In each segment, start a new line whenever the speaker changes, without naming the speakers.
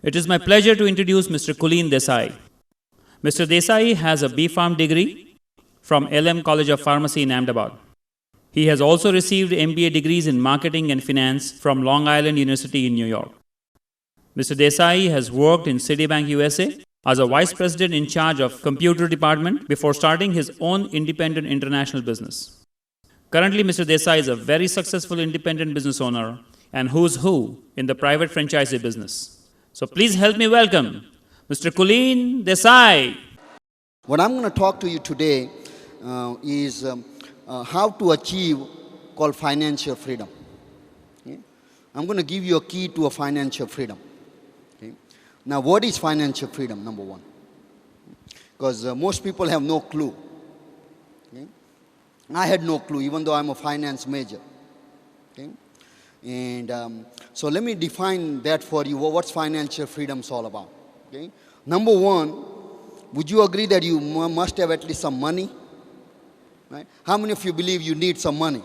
It is my pleasure to introduce Mr. Kulin Desai. Mr. Desai has a B.Pharm degree from LM College of Pharmacy in Ahmedabad. He has also received MBA degrees in marketing and finance from Long Island University in New York. Mr. Desai has worked in Citibank USA as a vice president in charge of computer department before starting his own independent international business. Currently, Mr. Desai is a very successful independent business owner and who's who in the private franchisee business. So please help me welcome Mr. Kulin Desai.
What I'm going to talk to you today is how to achieve called financial freedom. Okay? I'm going to give you a key to a financial freedom. Okay? Now, what is financial freedom, number one? Because most people have no clue. Okay? I had no clue, even though I'm a finance major. Okay? And so let me define that for you, what's financial freedom is all about. Okay? Number one, would you agree that you must have at least some money? Right? How many of you believe you need some money?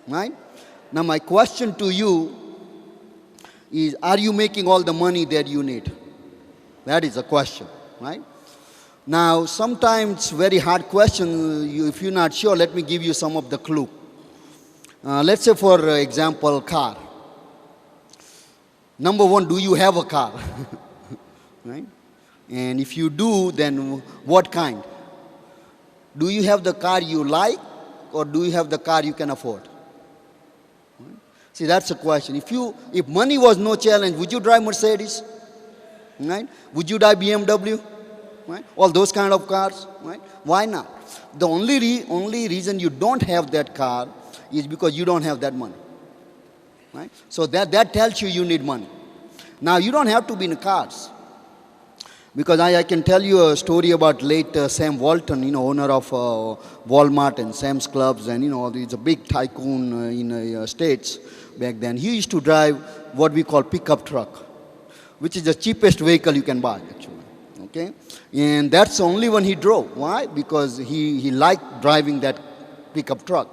Right? Now my question to you is, are you making all the money that you need? That is a question, right? Now sometimes very hard question, if you're not sure, let me give you some of the clue. Let's say for example, car. Number one, do you have a car? Right? And if you do, then what kind? Do you have the car you like, or do you have the car you can afford? Right? See, that's the question. If money was no challenge, would you drive Mercedes? Right? Would you drive BMW? Right? All those kind of cars. Right? Why not? The only reason you don't have that car is because you don't have that money. Right? So that tells you need money. Now, you don't have to be in cars. Because I can tell you a story about late Sam Walton, owner of Walmart and Sam's Clubs, and he's a big tycoon in the States back then. He used to drive what we call pickup truck, which is the cheapest vehicle you can buy, actually. Okay? And that's the only one he drove. Why? Because he liked driving that pickup truck.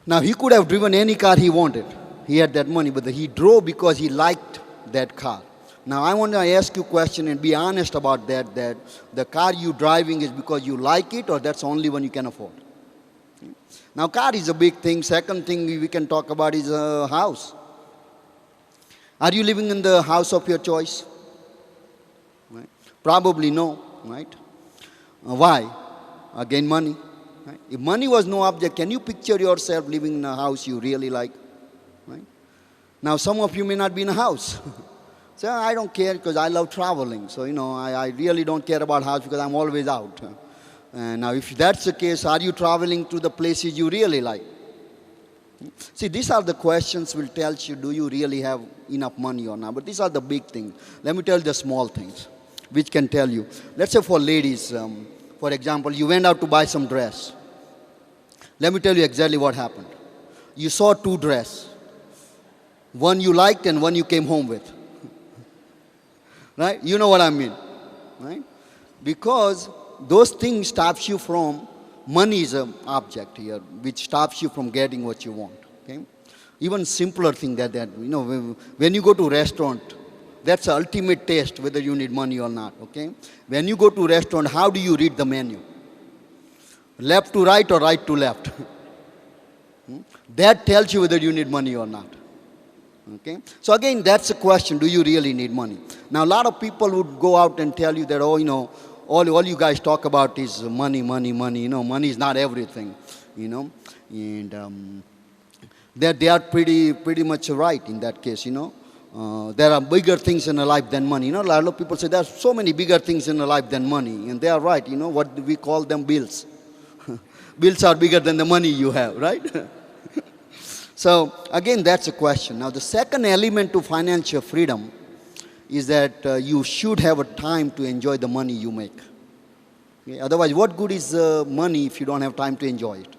Now, he could have driven any car he wanted. He had that money, but he drove because he liked that car. Now, I want to ask you a question and be honest about that the car you're driving is because you like it, or that's the only one you can afford. Now, car is a big thing. Second thing we can talk about is a house. Are you living in the house of your choice? Right? Probably no, right? Why? Again, money. Right? If money was no object, can you picture yourself living in a house you really like? Right? Now, some of you may not be in a house. So I don't care because I love traveling. So, I really don't care about house because I'm always out. And now, if that's the case, are you traveling to the places you really like? See, these are the questions will tell you, do you really have enough money or not? But these are the big things. Let me tell you the small things, which can tell you. Let's say for ladies, for example, you went out to buy some dress. Let me tell you exactly what happened. You saw two dresses. One you liked and one you came home with. Right? You know what I mean, right? Because those things stops you from, money is an object here, which stops you from getting what you want, okay? Even simpler thing that when you go to restaurant, that's the ultimate test whether you need money or not, okay? When you go to restaurant, how do you read the menu? Left to right or right to left? That tells you whether you need money or not. Okay? So again, that's the question, do you really need money? Now, a lot of people would go out and tell you that, all you guys talk about is money, money, money. Money is not everything, and that they are pretty much right in that case, There are bigger things in a life than money. A lot of people say there are so many bigger things in a life than money, and they are right. What we call them bills. Bills are bigger than the money you have, right? So, again, that's a question. Now, the second element to financial freedom is that you should have a time to enjoy the money you make. Okay? Otherwise, what good is money if you don't have time to enjoy it?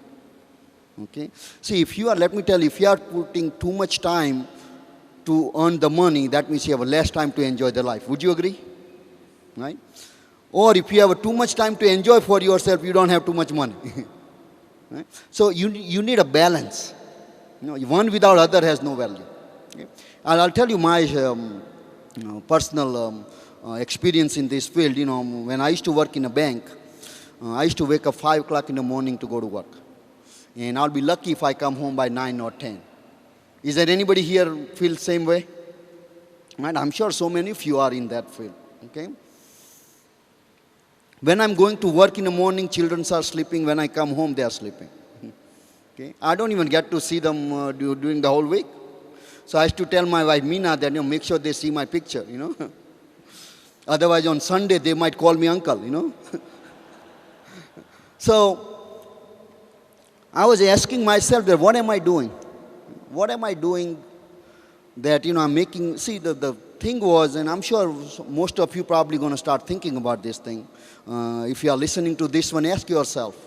Okay? See, let me tell you, if you are putting too much time to earn the money, that means you have less time to enjoy the life. Would you agree? Right? Or if you have too much time to enjoy for yourself, you don't have too much money. Right? So, you need a balance. One without other has no value. Okay? And I'll tell you my personal experience in this field. When I used to work in a bank, I used to wake up 5 o'clock in the morning to go to work. And I'll be lucky if I come home by 9 or 10. Is there anybody here feel the same way? Right? I'm sure so many of you are in that field. Okay? When I'm going to work in the morning, children are sleeping. When I come home, they are sleeping. Okay? I don't even get to see them during the whole week. So I used to tell my wife, Meena, that make sure they see my picture, Otherwise, on Sunday, they might call me uncle, So, I was asking myself that what am I doing? What am I doing that, I'm making... See, the thing was, and I'm sure most of you probably going to start thinking about this thing. If you are listening to this one, ask yourself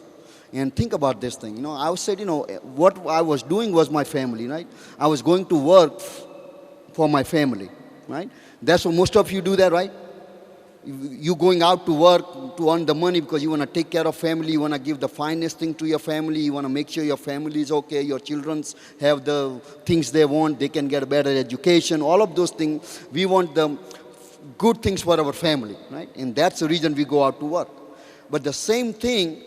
and think about this thing. I said, what I was doing was my family, right? I was going to work for my family, right? That's what most of you do that, right? You going out to work to earn the money because you want to take care of family, you want to give the finest thing to your family, you want to make sure your family is okay, your children have the things they want, they can get a better education, all of those things. We want the good things for our family, right? And that's the reason we go out to work. But the same thing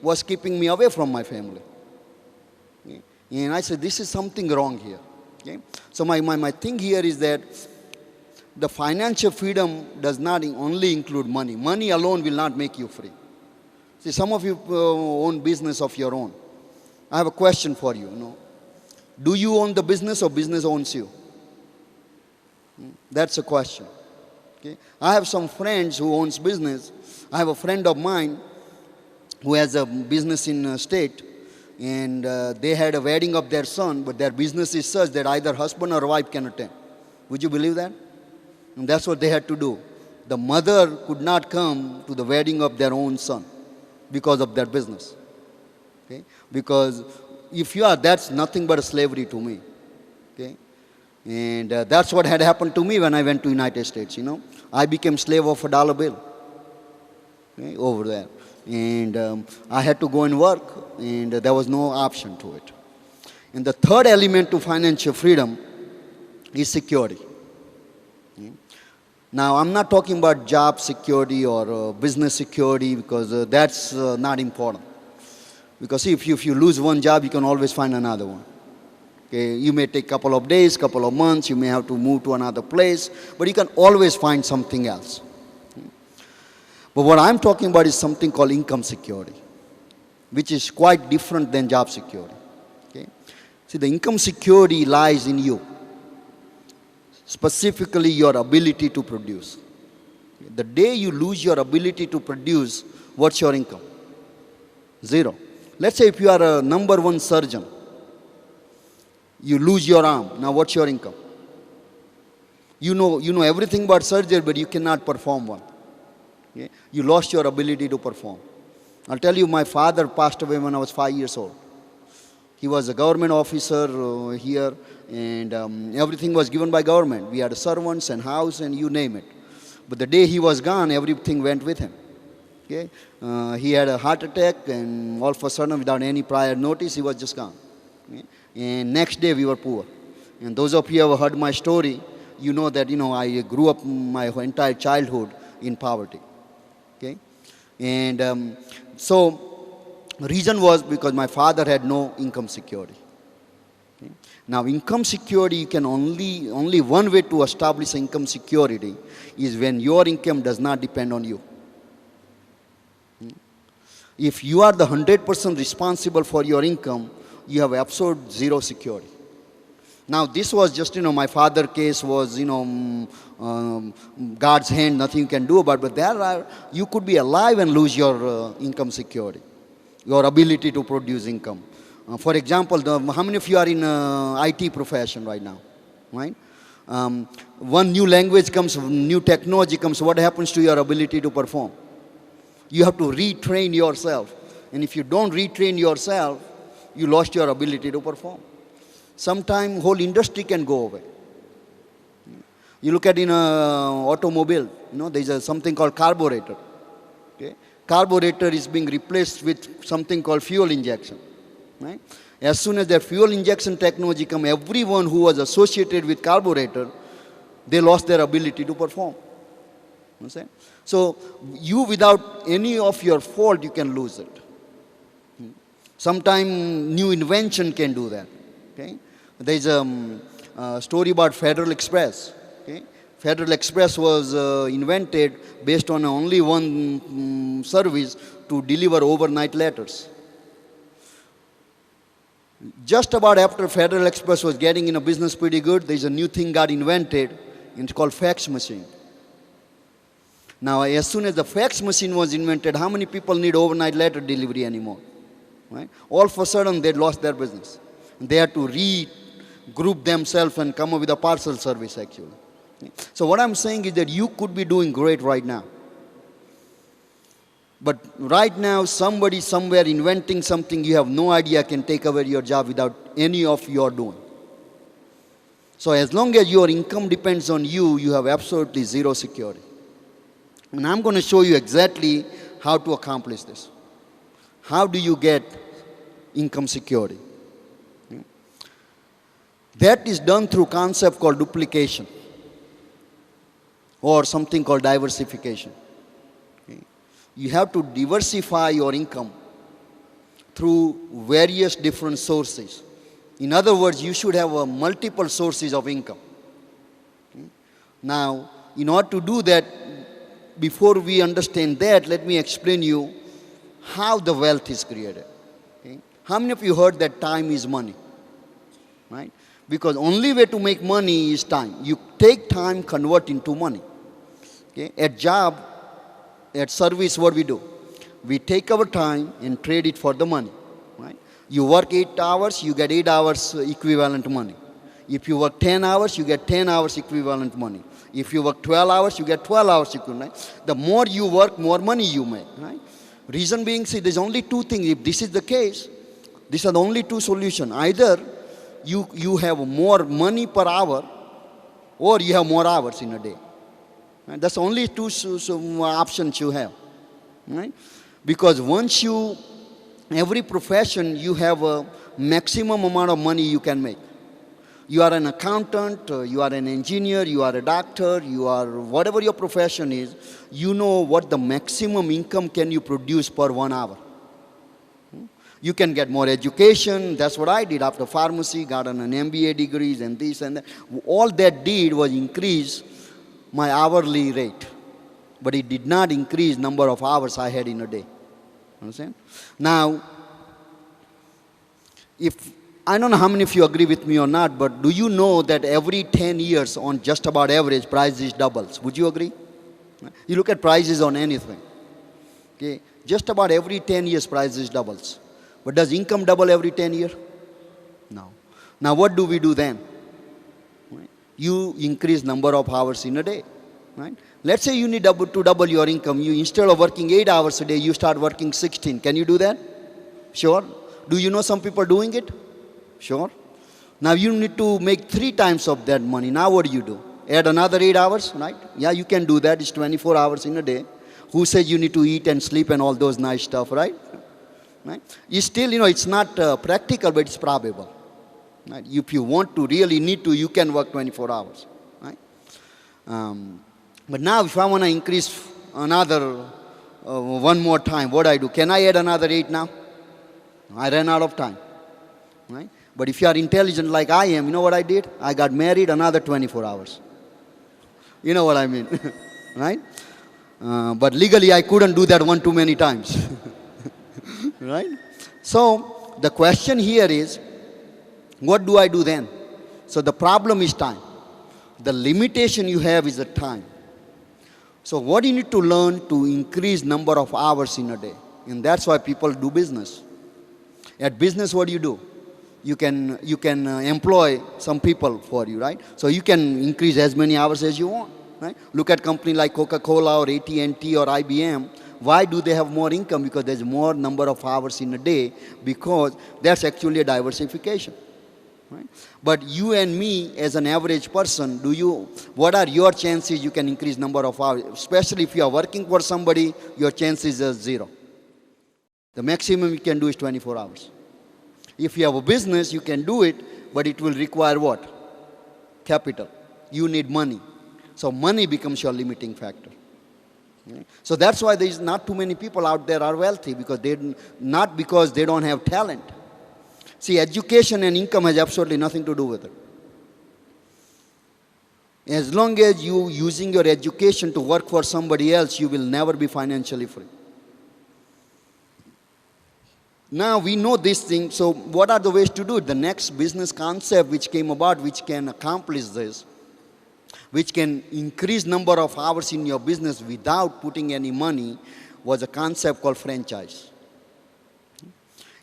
was keeping me away from my family. Okay? And I said, this is something wrong here. Okay? So my thing here is that the financial freedom does not only include money. Money alone will not make you free. See, some of you own business of your own. I have a question for you. Do you own the business or business owns you? That's a question. Okay? I have some friends who owns business. I have a friend of mine who has a business in a state, and they had a wedding of their son, but their business is such that either husband or wife can attend. Would you believe that? And that's what they had to do. The mother could not come to the wedding of their own son because of their business. Okay? Because if you are, that's nothing but a slavery to me. Okay? And that's what had happened to me when I went to United States. I became slave of a dollar bill, okay, over there. And I had to go and work, and there was no option to it. And the third element to financial freedom is security. Okay. Now, I'm not talking about job security or business security, because that's not important. Because see, if you lose one job, you can always find another one. Okay, you may take a couple of days, couple of months, you may have to move to another place, but you can always find something else. But what I'm talking about is something called income security, which is quite different than job security. Okay? See, the income security lies in you, specifically your ability to produce. The day you lose your ability to produce, what's your income? Zero. Let's say if you are a number one surgeon, you lose your arm. Now what's your income? You know everything about surgery, but you cannot perform one. Okay? You lost your ability to perform. I'll tell you, my father passed away when I was 5 years old. He was a government officer here, and everything was given by government. We had servants and house and you name it. But the day he was gone, everything went with him. Okay? He had a heart attack, and all of a sudden, without any prior notice, he was just gone. Okay? And next day, we were poor. And those of you who have heard my story, you know that I grew up my entire childhood in poverty. Okay? And so, reason was because my father had no income security. Okay? Now, income security, you can only one way to establish income security is when your income does not depend on you. If you are the 100% responsible for your income, you have absolute zero security. Now, this was just, my father's case was, God's hand, nothing you can do about it. But you could be alive and lose your income security, your ability to produce income. For example, how many of you are in IT profession right now? Right? One new language comes, new technology comes, what happens to your ability to perform? You have to retrain yourself. And if you don't retrain yourself, you lost your ability to perform. Sometimes whole industry can go away. You look at in an automobile, there's something called carburetor. Okay? Carburetor is being replaced with something called fuel injection. Right? As soon as that fuel injection technology comes, everyone who was associated with carburetor They lost their ability to perform. Understand? So you, without any of your fault, you can lose it. Sometimes new invention can do that. Okay? There's a story about Federal Express. Okay? Federal Express was invented based on only one service to deliver overnight letters. Just about after Federal Express was getting in a business pretty good, there's a new thing got invented, and it's called fax machine. Now, as soon as the fax machine was invented, how many people need overnight letter delivery anymore? Right? All of a sudden, they lost their business. They had to regroup themselves and come up with a parcel service, actually. So what I'm saying is that you could be doing great right now. But right now, somebody somewhere inventing something you have no idea can take away your job without any of your doing. So as long as your income depends on you, you have absolutely zero security. And I'm going to show you exactly how to accomplish this. How do you get income security? That is done through a concept called duplication or something called diversification. You have to diversify your income through various different sources. In other words, you should have multiple sources of income. Now, in order to do that, before we understand that, let me explain you how the wealth is created. Okay? How many of you heard that time is money? Right? Because only way to make money is time. You take time, convert into money. Okay? At job, at service, what we do? We take our time and trade it for the money. Right? You work 8 hours, you get 8 hours equivalent money. If you work 10 hours, you get 10 hours equivalent money. If you work 12 hours, you get 12 hours equivalent. Right? The more you work, more money you make. Right? Reason being, see, there's only two things. If this is the case, these are the only two solutions. Either you have more money per hour, or you have more hours in a day. Right? That's only two options you have. Right? Because once every profession, you have a maximum amount of money you can make. You are an accountant, you are an engineer, you are a doctor, you are whatever your profession is, you know what the maximum income can you produce per 1 hour. You can get more education. That's what I did after pharmacy, got an MBA degrees and this and that. All that did was increase my hourly rate. But it did not increase number of hours I had in a day. Understand? Now, I don't know how many of you agree with me or not, but do you know that every 10 years on just about average, prices doubles? Would you agree? You look at prices on anything. Okay? Just about every 10 years, prices doubles. But does income double every 10 years? No. Now what do we do then? Right? You increase number of hours in a day. Right? Let's say you need to double your income. You, instead of working 8 hours a day, you start working 16. Can you do that? Sure. Do you know some people doing it? Sure. Now you need to make 3 times of that money. Now what do? Add another 8 hours, right? Yeah, you can do that. It's 24 hours in a day. Who says you need to eat and sleep and all those nice stuff, right? Right? It's still, it's not practical, but it's probable. Right? If you want to, really need to, you can work 24 hours. Right? But now if I want to increase another one more time, what I do? Can I add another 8 now? I ran out of time. Right? But if you are intelligent like I am, you know what I did? I got married another 24 hours. You know what I mean? Right? But legally I couldn't do that one too many times. Right? So the question here is, what do I do then? So the problem is time. The limitation you have is the time. So what you need to learn to increase number of hours in a day. And that's why people do business. At business, what do? You can employ some people for you, right? So you can increase as many hours as you want, right? Look at company like Coca-Cola or AT&T or IBM. Why do they have more income? Because there's more number of hours in a day, because that's actually a diversification. Right? But you and me as an average person, what are your chances you can increase number of hours? Especially if you are working for somebody, your chances are 0. The maximum you can do is 24 hours. If you have a business, you can do it, but it will require what? Capital. You need money. So money becomes your limiting factor. Okay? So that's why there is not too many people out there are wealthy, because not because they don't have talent. See, education and income has absolutely nothing to do with it. As long as you using your education to work for somebody else, you will never be financially free. Now we know this thing, so what are the ways to do it? The next business concept which came about, which can accomplish this, which can increase number of hours in your business without putting any money, was a concept called franchise.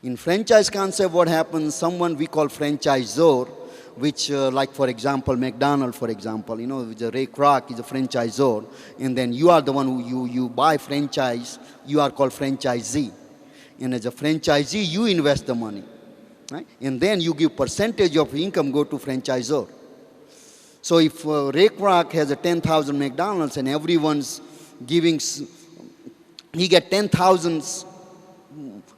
In franchise concept, what happens, someone we call franchisor, which like for example, McDonald's, for example, the Ray Kroc is a franchisor, and then you are the one who you buy franchise, you are called franchisee. And as a franchisee, you invest the money, right? And then you give percentage of income go to franchisor. So if Ray Kroc has a 10,000 McDonald's and everyone's giving, he get 10,000,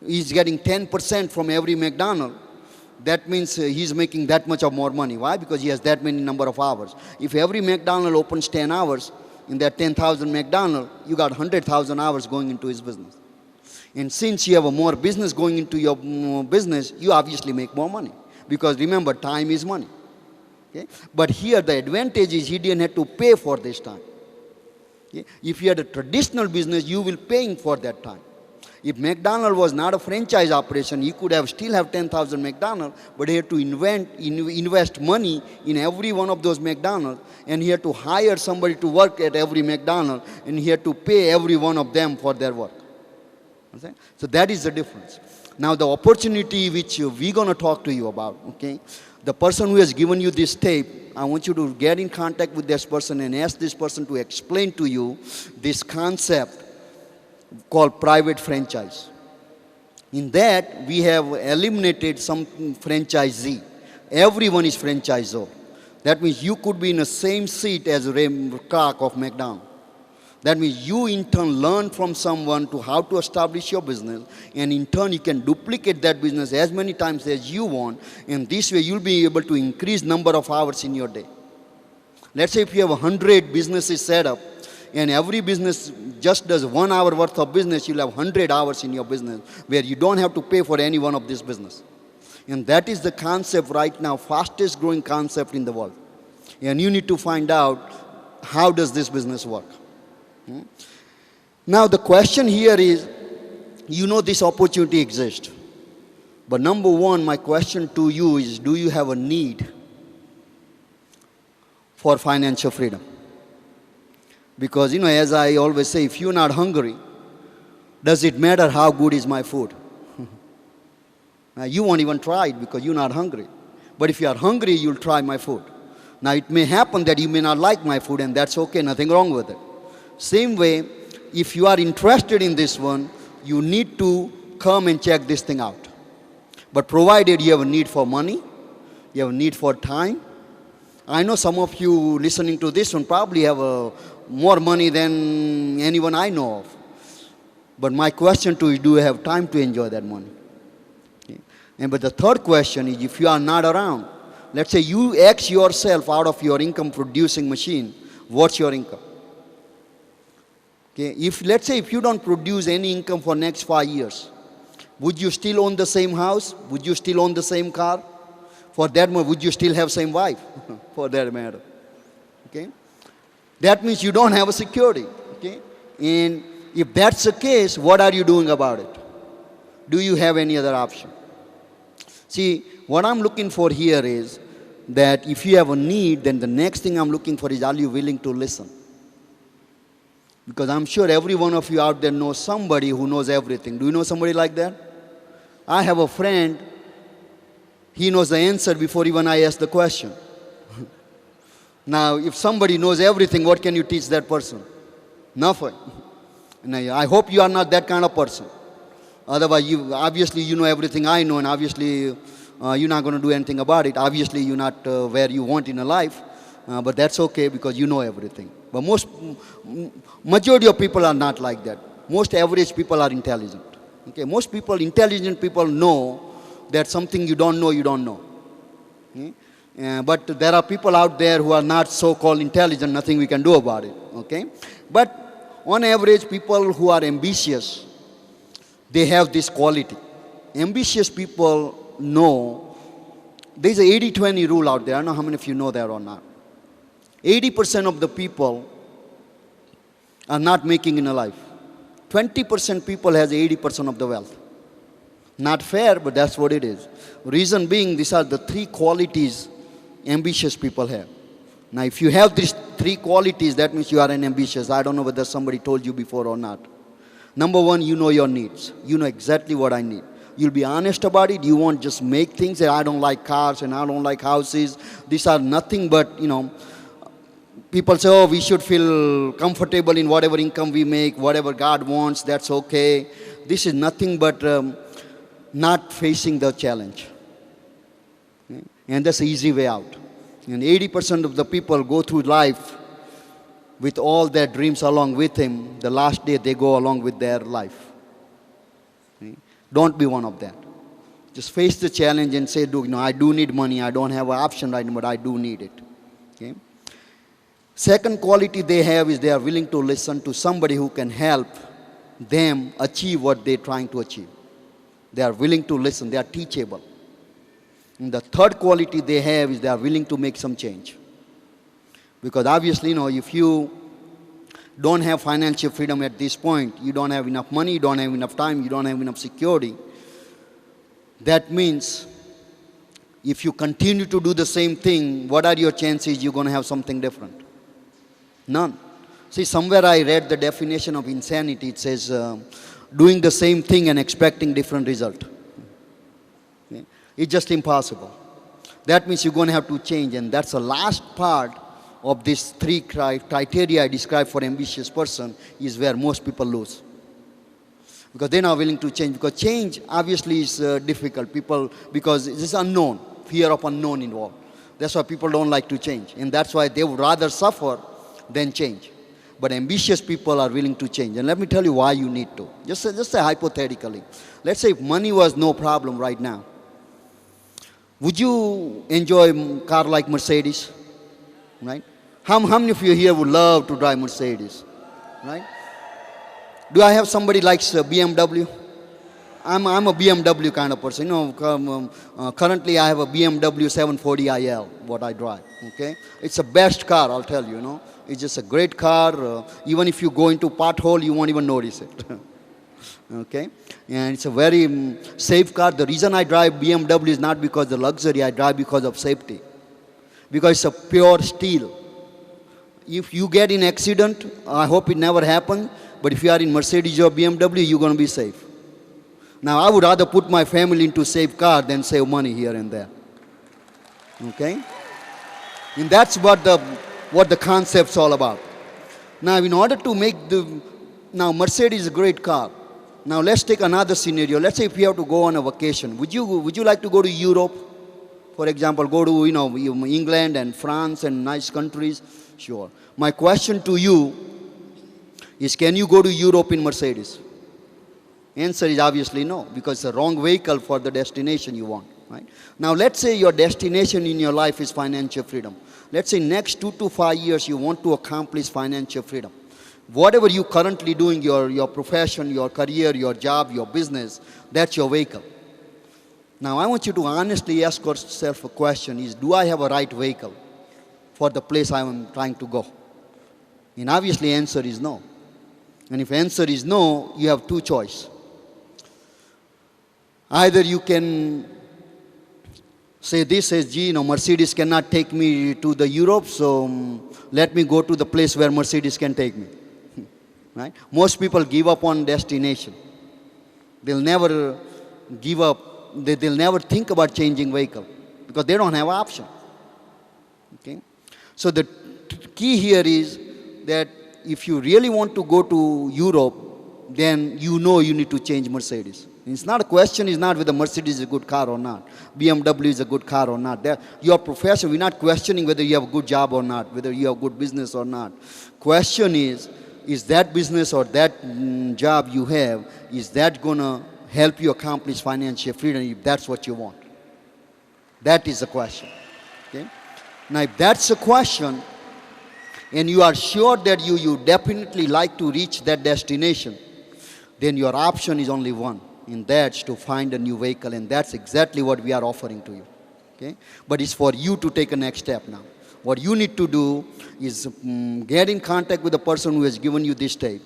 he's getting 10% from every McDonald's. That means he's making that much of more money. Why? Because he has that many number of hours. If every McDonald's opens 10 hours, in that 10,000 McDonald's, you got 100,000 hours going into his business. And since you have a more business going into your business, you obviously make more money. Because remember, time is money. Okay? But here the advantage is he didn't have to pay for this time. Okay? If you had a traditional business, you will paying for that time. If McDonald's was not a franchise operation, he could have still have 10,000 McDonald's, but he had to invest money in every one of those McDonald's, and he had to hire somebody to work at every McDonald's, and he had to pay every one of them for their work. So that is the difference. Now the opportunity which we're going to talk to you about, okay? The person who has given you this tape, I want you to get in contact with this person and ask this person to explain to you this concept called private franchise. In that, we have eliminated some franchisee. Everyone is franchisor. That means you could be in the same seat as Ray Kroc of McDonald's. That means you in turn learn from someone to how to establish your business, and in turn you can duplicate that business as many times as you want, and this way you'll be able to increase number of hours in your day. Let's say if you have 100 businesses set up, and every business just does 1 hour worth of business, you'll have 100 hours in your business where you don't have to pay for any one of this business. And that is the concept right now, fastest growing concept in the world. And you need to find out how does this business work. Now the question here is, this opportunity exists. But number one, my question to you is, do you have a need for financial freedom? Because, as I always say, if you're not hungry, does it matter how good is my food? Now, you won't even try it because you're not hungry. But if you are hungry, you'll try my food. Now, it may happen that you may not like my food, and that's okay, nothing wrong with it. Same way, if you are interested in this one, you need to come and check this thing out. But provided you have a need for money, you have a need for time. I know some of you listening to this one probably have more money than anyone I know of. But my question to you, do you have time to enjoy that money? Okay. But the third question is, if you are not around, let's say you ask yourself out of your income producing machine, what's your income? Okay. Let's say if you don't produce any income for next 5 years, would you still own the same house? Would you still own the same car? For that matter, would you still have same wife? For that matter. Okay? That means you don't have a security. Okay? And if that's the case, what are you doing about it? Do you have any other option? See, what I'm looking for here is that if you have a need, then the next thing I'm looking for is, are you willing to listen? Because I'm sure every one of you out there knows somebody who knows everything. Do you know somebody like that? I have a friend, he knows the answer before even I ask the question. Now, if somebody knows everything, what can you teach that person? Nothing. And I hope you are not that kind of person. Otherwise, obviously you know everything I know, and obviously you're not going to do anything about it. Obviously, you're not where you want in a life. But that's okay because you know everything. But majority of people are not like that. Most average people are intelligent. Okay, most people, intelligent people know that something you don't know, you don't know. Okay? But there are people out there who are not so-called intelligent, nothing we can do about it, okay? But on average, people who are ambitious, they have this quality. Ambitious people know, there's an 80-20 rule out there. I don't know how many of you know that or not. 80% of the people are not making in a life. 20% people has 80% of the wealth. Not fair, but that's what it is. Reason being, these are the three qualities ambitious people have. Now, if you have these three qualities, that means you are an ambitious. I don't know whether somebody told you before or not. Number one, you know your needs. You know exactly what I need. You'll be honest about it. You won't just make things that I don't like cars and I don't like houses. These are nothing but, people say, oh, we should feel comfortable in whatever income we make, whatever God wants, that's okay. This is nothing but not facing the challenge. Okay? And that's the easy way out. And 80% of the people go through life with all their dreams along with him. The last day they go along with their life. Okay? Don't be one of that. Just face the challenge and say, I do need money. I don't have an option right now, but I do need it. Okay? Second quality they have is they are willing to listen to somebody who can help them achieve what they're trying to achieve. They are willing to listen. They are teachable. And the third quality they have is they are willing to make some change. Because obviously, if you don't have financial freedom at this point, you don't have enough money, you don't have enough time, you don't have enough security, that means if you continue to do the same thing, what are your chances you're going to have something different? None. See, somewhere I read the definition of insanity. It says, doing the same thing and expecting different result. Okay? It's just impossible. That means you're going to have to change, and that's the last part of these three criteria I described for ambitious person is where most people lose. Because they're not willing to change. Because change obviously is difficult. Because it's unknown, fear of unknown involved. That's why people don't like to change. And that's why they would rather suffer than change. But ambitious people are willing to change. And let me tell you why you need to. Just say hypothetically. Let's say if money was no problem right now, would you enjoy a car like Mercedes? Right? How many of you here would love to drive Mercedes? Right? Do I have somebody likes BMW? I'm a BMW kind of person. Currently I have a BMW 740iL, what I drive. Okay? It's the best car, I'll tell you. It's just a great car. Even if you go into pothole, you won't even notice it. Okay? And it's a very safe car. The reason I drive BMW is not because of the luxury. I drive because of safety. Because it's a pure steel. If you get in accident, I hope it never happens. But if you are in Mercedes or BMW, you're going to be safe. Now, I would rather put my family into a safe car than save money here and there. Okay? And that's what the concept's all about. Now, in order to make now Mercedes is a great car. Now, let's take another scenario. Let's say if you have to go on a vacation. Would you like to go to Europe? For example, go to, England and France and nice countries? Sure. My question to you is, can you go to Europe in Mercedes? Answer is obviously no, because it's the wrong vehicle for the destination you want. Right? Now, let's say your destination in your life is financial freedom. Let's say next 2 to 5 years you want to accomplish financial freedom. Whatever you're currently doing, your profession, your career, your job, your business, that's your vehicle. Now, I want you to honestly ask yourself a question is, do I have a right vehicle for the place I am trying to go? And obviously answer is no. And if answer is no, you have two choices. Either you can say this as, Mercedes cannot take me to the Europe, so let me go to the place where Mercedes can take me. Right? Most people give up on destination. They'll never give up. They'll never think about changing vehicle because they don't have an option. Okay? So the key here is that if you really want to go to Europe, then you need to change Mercedes. It's not a question is not whether Mercedes is a good car or not. BMW is a good car or not. Your profession, we're not questioning whether you have a good job or not, whether you have good business or not. Question is that business or that job you have, is that going to help you accomplish financial freedom if that's what you want? That is the question. Okay? Now, if that's the question, and you are sure that you definitely like to reach that destination, then your option is only one, and that's to find a new vehicle, and that's exactly what we are offering to you. Okay? But it's for you to take a next step now. What you need to do is get in contact with the person who has given you this tape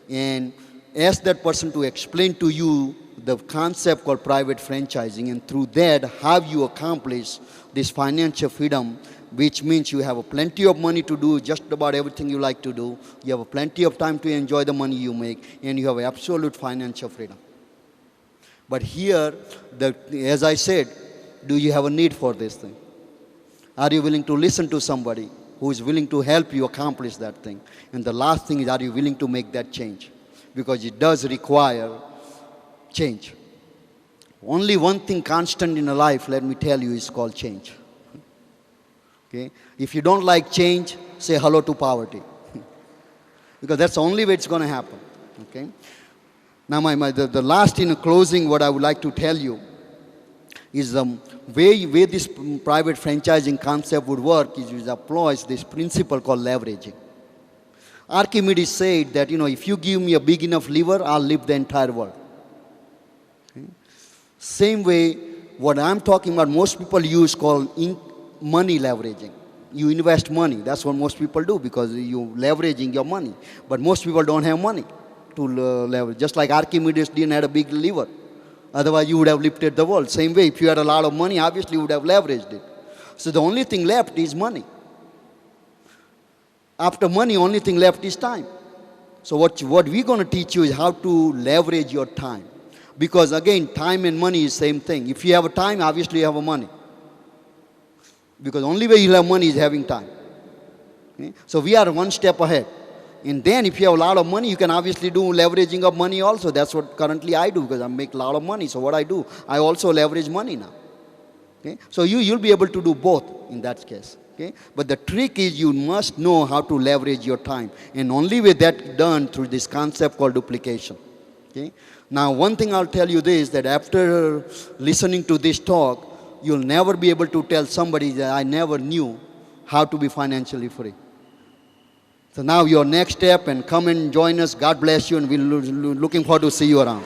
and ask that person to explain to you the concept called private franchising, and through that, have you accomplish this financial freedom, which means you have plenty of money to do just about everything you like to do, you have plenty of time to enjoy the money you make, and you have absolute financial freedom. But here, as I said, do you have a need for this thing? Are you willing to listen to somebody who is willing to help you accomplish that thing? And the last thing is, are you willing to make that change? Because it does require change. Only one thing constant in a life, let me tell you, is called change. Okay? If you don't like change, say hello to poverty. Because that's the only way it's going to happen. Okay? Now, the last in closing, what I would like to tell you is the way this private franchising concept would work is it employs this principle called leveraging. Archimedes said that, if you give me a big enough lever, I'll lift the entire world. Okay? Same way, what I'm talking about, most people use called money leveraging. You invest money. That's what most people do because you're leveraging your money. But most people don't have money to leverage. Just like Archimedes didn't have a big lever. Otherwise, you would have lifted the world. Same way, if you had a lot of money, obviously you would have leveraged it. So the only thing left is money. After money, only thing left is time. So what we're going to teach you is how to leverage your time. Because again, time and money is same thing. If you have a time, obviously you have a money. Because the only way you'll have money is having time. Okay? So we are one step ahead. And then if you have a lot of money, you can obviously do leveraging of money also. That's what currently I do because I make a lot of money. So what I do, I also leverage money now. Okay? So you'll be able to do both in that case. Okay? But the trick is you must know how to leverage your time. And only with that done through this concept called duplication. Okay? Now one thing I'll tell you this, that after listening to this talk, you'll never be able to tell somebody that I never knew how to be financially free. So now your next step, and come and join us. God bless you, and we're looking forward to see you around.